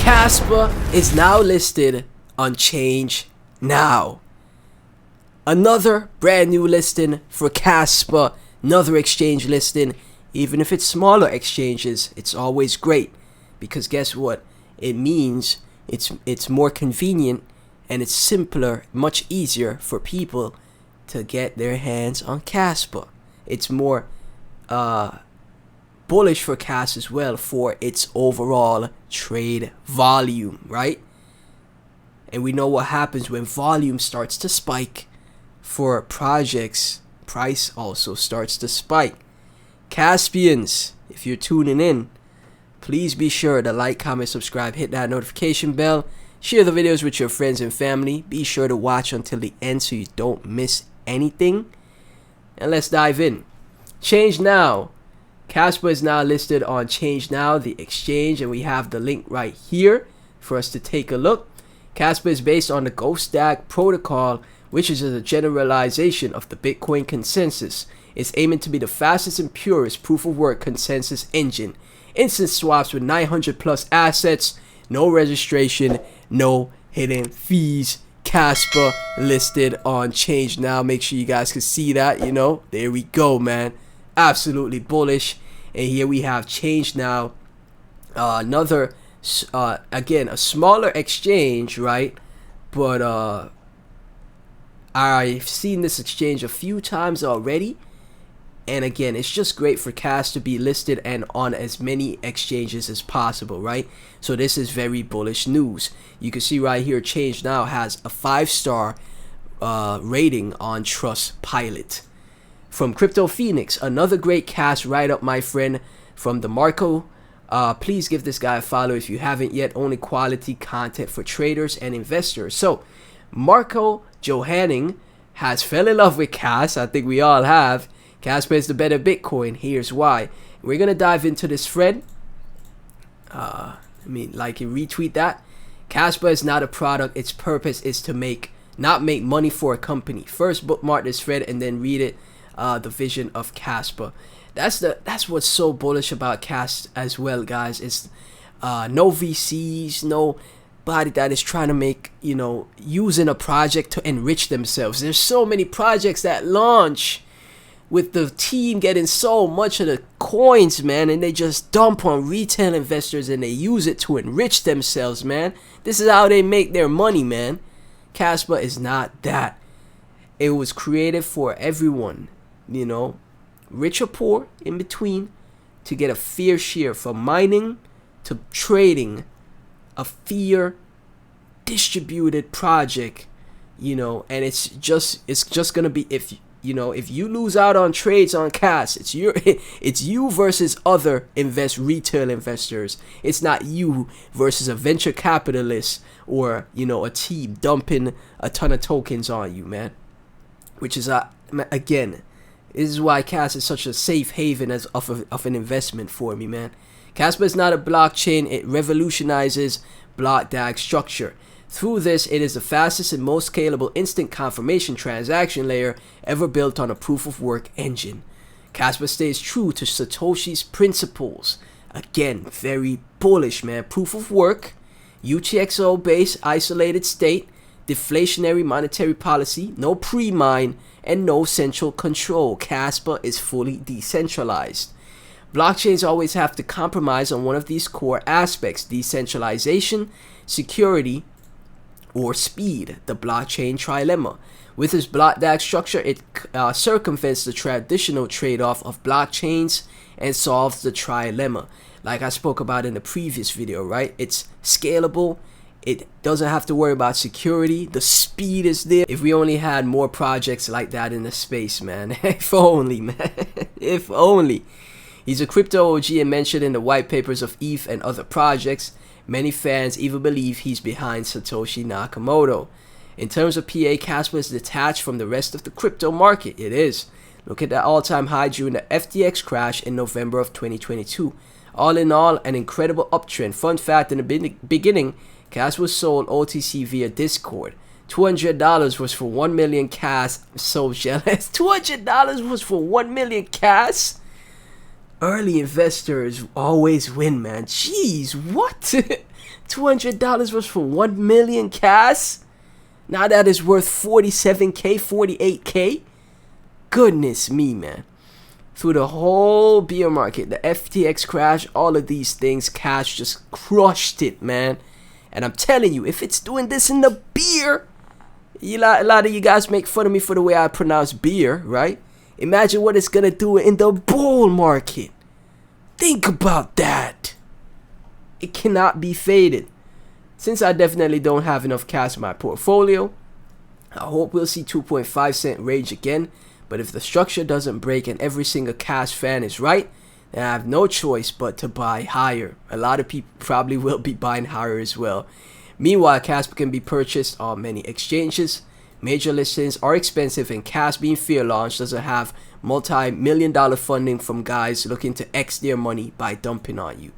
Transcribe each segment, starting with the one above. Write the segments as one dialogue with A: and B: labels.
A: Kaspa is now listed on Change Now. Another brand new listing for Kaspa, another exchange listing. Even if it's smaller exchanges, it's always great because guess what? It means it's more convenient and it's simpler, much easier for people to get their hands on Kaspa. It's more bullish for Kaspa as well for its overall trade volume, right? And we know what happens when volume starts to spike for projects, price also starts to spike. Caspians, if you're tuning in, please be sure to like, comment, subscribe, hit that notification bell, share the videos with your friends and family. Be sure to watch until the end so you don't miss anything. And let's dive in. Change Now. Kaspa is now listed on Change Now, the exchange, and we have the link right here for us to take a look. Kaspa is based on the Ghost Stack protocol, which is a generalization of the Bitcoin consensus. It's aiming to be the fastest and purest proof of work consensus engine. Instant swaps with 900 plus assets, no registration, no hidden fees. Kaspa listed on Change Now. Make sure you guys can see that, you know. There we go, man. Absolutely bullish. And here we have Change Now. Another, again, a smaller exchange, right? But I've seen this exchange a few times already. And again, it's just great for Kaspa to be listed and on as many exchanges as possible, right? So this is very bullish news. You can see right here, Change Now has a 5-star rating on Trustpilot. From Crypto Phoenix, another great Kaspa write-up, my friend, from the Marco. Please give this guy a follow if you haven't yet. Only quality content for traders and investors. So, Marco Johanning has fell in love with Kaspa. I think we all have. Kaspa is the better Bitcoin. Here's why. We're going to dive into this thread. Like and retweet that. Kaspa is not a product. Its purpose is to not make money for a company. First bookmark this thread and then read it. The vision of Kaspa. That's what's so bullish about Kaspa as well, guys. It's no VCs, nobody that is trying to make, using a project to enrich themselves. There's so many projects that launch with the team getting so much of the coins, man, and they just dump on retail investors and they use it to enrich themselves, man. This is how they make their money, man. Kaspa is not that. It was created for everyone, rich or poor, in between, to get a fair share from mining to trading, a fair distributed project, and it's just gonna be if you lose out on trades on Kaspa, it's you versus other retail investors. It's not you versus a venture capitalist or a team dumping a ton of tokens on you, man. Which is again, this is why Kaspa is such a safe haven of an investment for me, man. Kaspa is not a blockchain. It revolutionizes block DAG structure. Through this, it is the fastest and most scalable instant confirmation transaction layer ever built on a proof of work engine. Kaspa stays true to Satoshi's principles. Again, very bullish, man. Proof of work, UTXO based isolated state, deflationary monetary policy, no pre-mine, and no central control. Kaspa is fully decentralized. Blockchains always have to compromise on one of these core aspects: decentralization, security, or speed, the blockchain trilemma. With its block DAG structure, it circumvents the traditional trade-off of blockchains and solves the trilemma. Like I spoke about in the previous video, right? It's scalable. It doesn't have to worry about security. The speed is there. If we only had more projects like that in the space, man. If only, man. If only. He's a crypto OG and mentioned in the white papers of ETH and other projects. Many fans even believe he's behind Satoshi Nakamoto. In terms of PA, Kaspa is detached from the rest of the crypto market. It is. Look at that all-time high during the FTX crash in November of 2022. All in all, an incredible uptrend. Fun fact, in the beginning, Kaspa was sold OTC via Discord. $200 was for 1 million Kaspa. I'm so jealous. $200 was for 1 million Kaspa? Early investors always win, man. Jeez, what? $200 was for 1 million cash? Now that is worth 47K, 48K? Goodness me, man. Through the whole bear market, the FTX crash, all of these things, cash just crushed it, man. And I'm telling you, if it's doing this in the beer, a lot of you guys make fun of me for the way I pronounce beer, right? Imagine what it's gonna do in the bull market. Think about that. It cannot be faded. Since I definitely don't have enough cash in my portfolio, I hope we'll see 2.5 cent range again. But if the structure doesn't break and every single cash fan is right, then I have no choice but to buy higher. A lot of people probably will be buying higher as well. Meanwhile, Kaspa can be purchased on many exchanges. Major listings are expensive, and Kaspa being fear launched doesn't have multi-million-dollar funding from guys looking to X their money by dumping on you.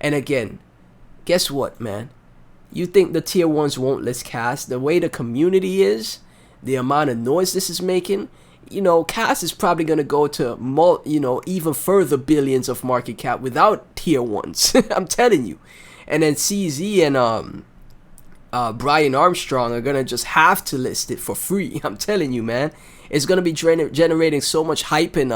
A: And again, guess what, man? You think the tier 1s won't list Kaspa? The way the community is, the amount of noise this is making, Kaspa is probably going to go to, even further billions of market cap without tier 1s. I'm telling you. And then CZ and Brian Armstrong are going to just have to list it for free. I'm telling you, man. It's going to be generating so much hype, and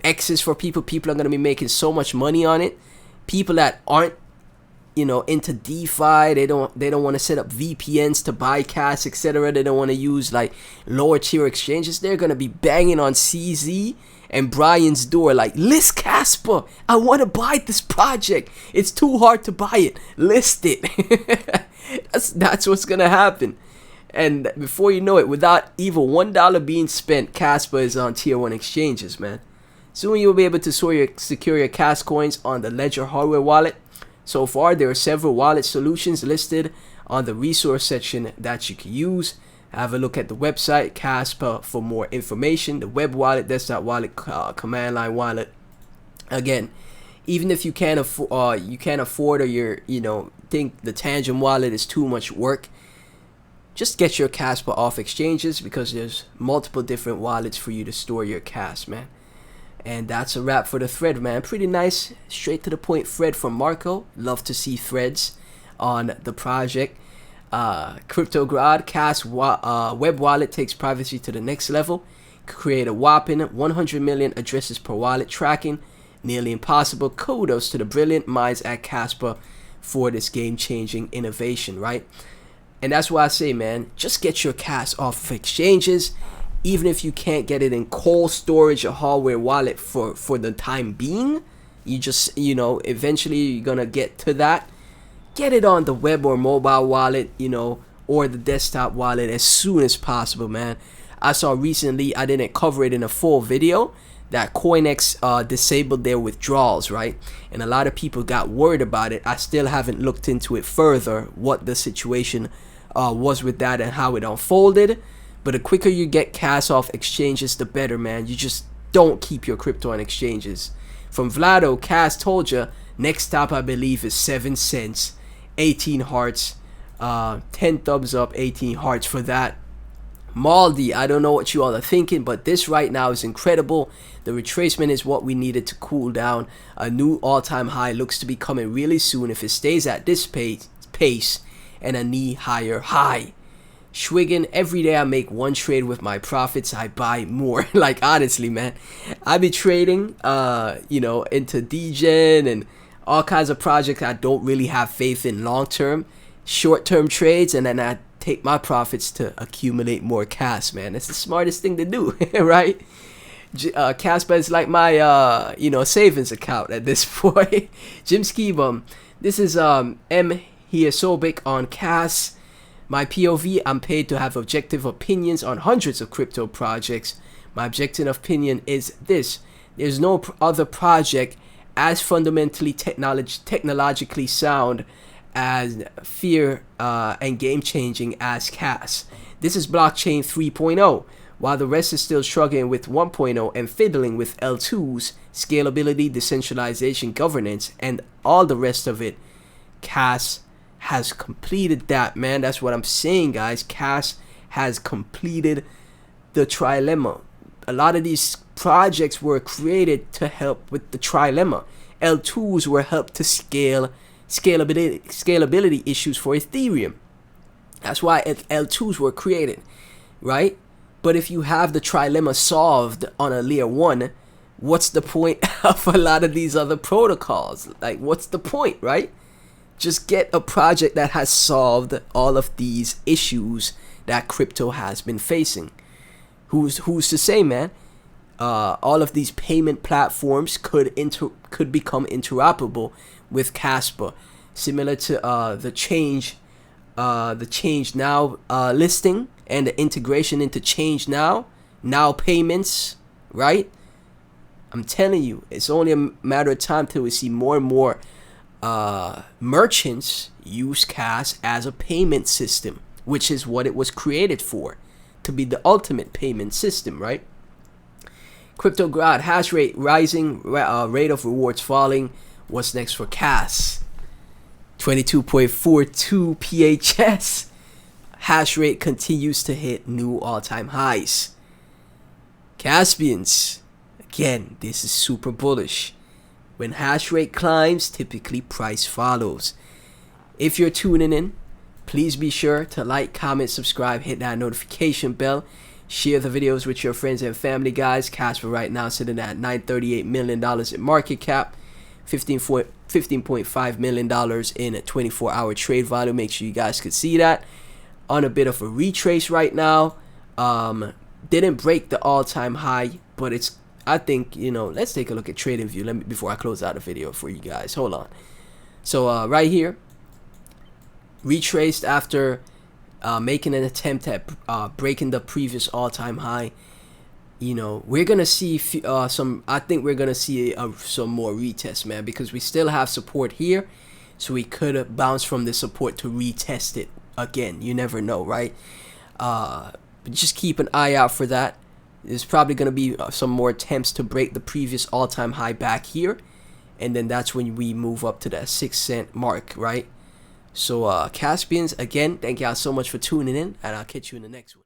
A: X's for people. People are going to be making so much money on it. People that aren't into DeFi, they don't want to set up VPNs to buy cash, etc. They don't want to use like lower tier exchanges. They're gonna be banging on CZ and Brian's door like, list Kaspa, I want to buy this project, it's too hard to buy it, list it. that's what's gonna happen. And before you know it, without even $1 being spent, Kaspa is on tier 1 exchanges, man. Soon you'll be able to secure your cash coins on the Ledger hardware wallet. So far, there are several wallet solutions listed on the resource section that you can use. Have a look at the website, Kaspa, for more information. The web wallet, desktop wallet, command line wallet. Again, even if you can't afford, or think the Tangent wallet is too much work, just get your Kaspa off exchanges, because there's multiple different wallets for you to store your cash, man. And that's a wrap for the thread, man. Pretty nice, straight to the point thread from Marco. Love to see threads on the project. CryptoGrad, Kaspa web wallet takes privacy to the next level. Create a whopping 100 million addresses per wallet tracking. Nearly impossible. Kudos to the brilliant minds at Kaspa for this game-changing innovation, right? And that's why I say, man, just get your cash off of exchanges. Even if you can't get it in cold storage or hardware wallet for the time being, you just, eventually you're going to get to that. Get it on the web or mobile wallet, or the desktop wallet as soon as possible, man. I saw recently, I didn't cover it in a full video, that CoinEx disabled their withdrawals, right? And a lot of people got worried about it. I still haven't looked into it further, what the situation was with that and how it unfolded. But the quicker you get cash off exchanges, the better, man. You just don't keep your crypto on exchanges. From Vlado, Cass told you, next stop I believe is 7 cents, 18 hearts, 10 thumbs up, 18 hearts for that. Maldi, I don't know what you all are thinking, but this right now is incredible. The retracement is what we needed to cool down. A new all-time high looks to be coming really soon if it stays at this pace, and a knee higher high. Schwiggin, every day I make one trade with my profits, I buy more. Like, honestly, man, I be trading, into DGen and all kinds of projects I don't really have faith in long-term, short-term trades, and then I take my profits to accumulate more cash, man. That's the smartest thing to do, right? Kaspa is like my, savings account at this point. Jim Skibum, this is M. Hiesobic on Kas. My POV, I'm paid to have objective opinions on hundreds of crypto projects. My objective opinion is this: there's no other project as fundamentally technologically sound as fear and game-changing as Kas. This is blockchain 3.0, while the rest is still struggling with 1.0 and fiddling with L2s, scalability, decentralization, governance, and all the rest of it. Kas has completed that, man. That's what I'm saying, guys. Kas has completed the trilemma. A lot of these projects were created to help with the trilemma. L2s were helped to scalability issues for Ethereum. That's why L2s were created, right? But if you have the trilemma solved on a layer 1, what's the point of a lot of these other protocols? Like, what's the point, right? Just get a project that has solved all of these issues that crypto has been facing. Who's to say, man? All of these payment platforms could become interoperable with Kaspa, similar to the change now listing and the integration into change now payments, right? I'm telling you, it's only a matter of time till we see more and more merchants use Cas as a payment system, which is what it was created for, to be the ultimate payment system, right? Crypto grad, hash rate rising, rate of rewards falling. What's next for Cas? 22.42 PHS. Hash rate continues to hit new all-time highs. Caspians, again, this is super bullish. When hash rate climbs, typically price follows. If you're tuning in, please be sure to like, comment, subscribe, hit that notification bell. Share the videos with your friends and family, guys. Kaspa right now sitting at $938 million in market cap, $15.5 million in a 24-hour trade volume. Make sure you guys could see that. On a bit of a retrace right now. Didn't break the all-time high, but it's, I think, you know, let's take a look at TradingView before I close out the video for you guys. Hold on. So right here, retraced after making an attempt at breaking the previous all-time high. You know, we're gonna see some. I think we're gonna see some more retests, man, because we still have support here, so we could bounce from the support to retest it again. You never know, right? But just keep an eye out for that. There's probably gonna be some more attempts to break the previous all-time high back here, and then that's when we move up to that 6 cent mark, right? So Caspians, again, thank y'all so much for tuning in, and I'll catch you in the next one.